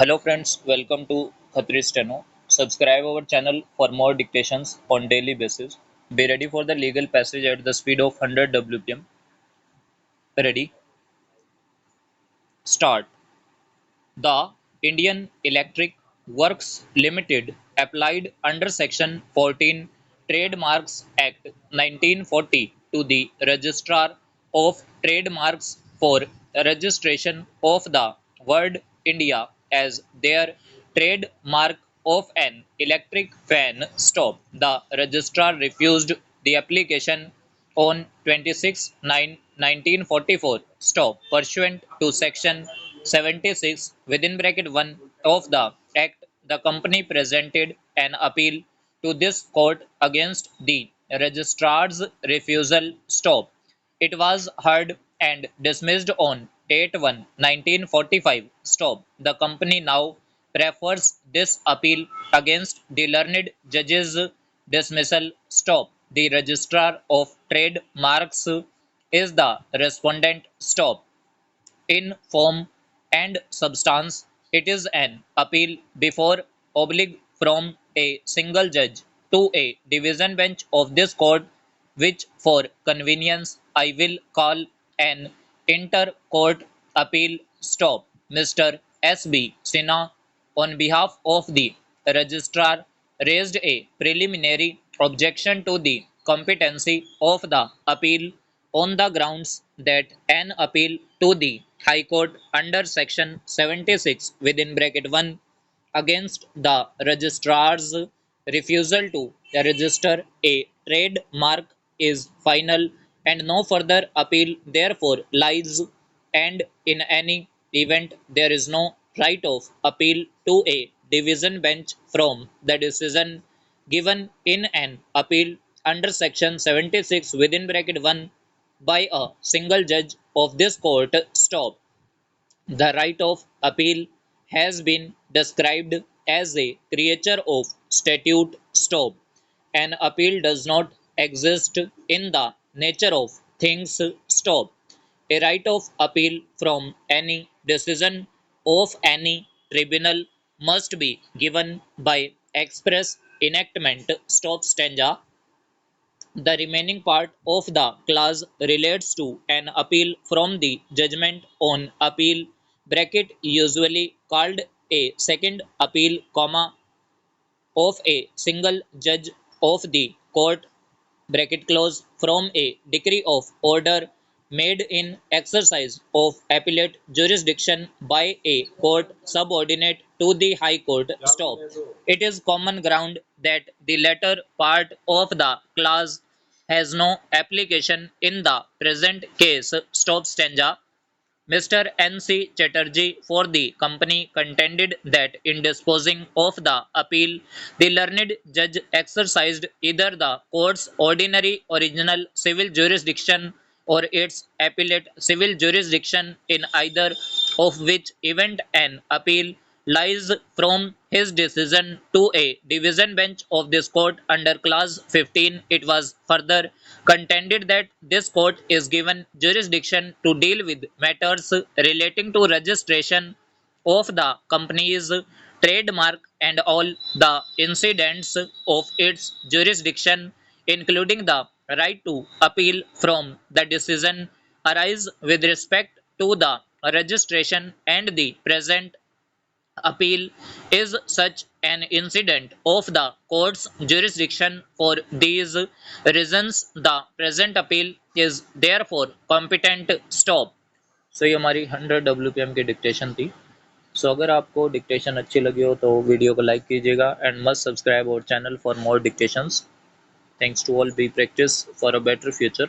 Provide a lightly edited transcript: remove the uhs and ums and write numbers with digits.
Hello friends, welcome to Khatri Steno. Subscribe our channel for more dictations on daily basis. Be ready for the legal passage at the speed of 100 WPM. Ready? Start. The Indian Electric Works Limited applied under Section 14 Trademarks Act 1940 to the Registrar of Trademarks for registration of the word India as their trademark of an electric fan stop. The registrar refused the application on 26/9/1944. Stop. Pursuant to Section 76 within bracket 1 of the Act, the company presented an appeal to this court against the registrar's refusal. Stop. It was heard and dismissed on 8/1/1945. Stop. The company now prefers this appeal against the learned judge's dismissal. Stop. The registrar of trademarks is the respondent. Stop. In form and substance, it is an appeal before oblique from a single judge to a division bench of this court, which for convenience I will call an inter-court appeal. Stop. Mr. S.B. Sinha, on behalf of the registrar, raised a preliminary objection to the competency of the appeal on the grounds that an appeal to the High Court under Section 76 within bracket 1 against the registrar's refusal to register a trademark is final, and no further appeal therefore lies, and in any event there is no right of appeal to a division bench from the decision given in an appeal under Section 76 within bracket 1 by a single judge of this court. Stop. The right of appeal has been described as a creature of statute. Stop. An appeal does not exist in the nature of things. Stop. A right of appeal from any decision of any tribunal must be given by express enactment. Stop. Stanza. The remaining part of the clause relates to an appeal from the judgment on appeal bracket usually called a second appeal, comma, of a single judge of the court bracket close from a decree of order made in exercise of appellate jurisdiction by a court subordinate to the High Court. Stop. It is common ground that the latter part of the clause has no application in the present case. Stop. Stanza. Mr. N. C. Chatterjee for the company contended that in disposing of the appeal, the learned judge exercised either the court's ordinary original civil jurisdiction or its appellate civil jurisdiction, in either of which event an appeal lies from his decision to a division bench of this court under clause 15. It was further contended that this court is given jurisdiction to deal with matters relating to registration of the company's trademark and all the incidents of its jurisdiction, including the right to appeal from the decision, arise with respect to the registration, and the present appeal is such an incident of the court's jurisdiction. For these reasons, the present appeal is therefore competent. Stop. सो ये हमारी 100 WPM की dictation थी. सो अगर आपको dictation अच्छी लगी हो तो वीडियो को लाइक कीजिएगा and must subscribe our channel for more dictations. Thanks to all. Be practice for a better future.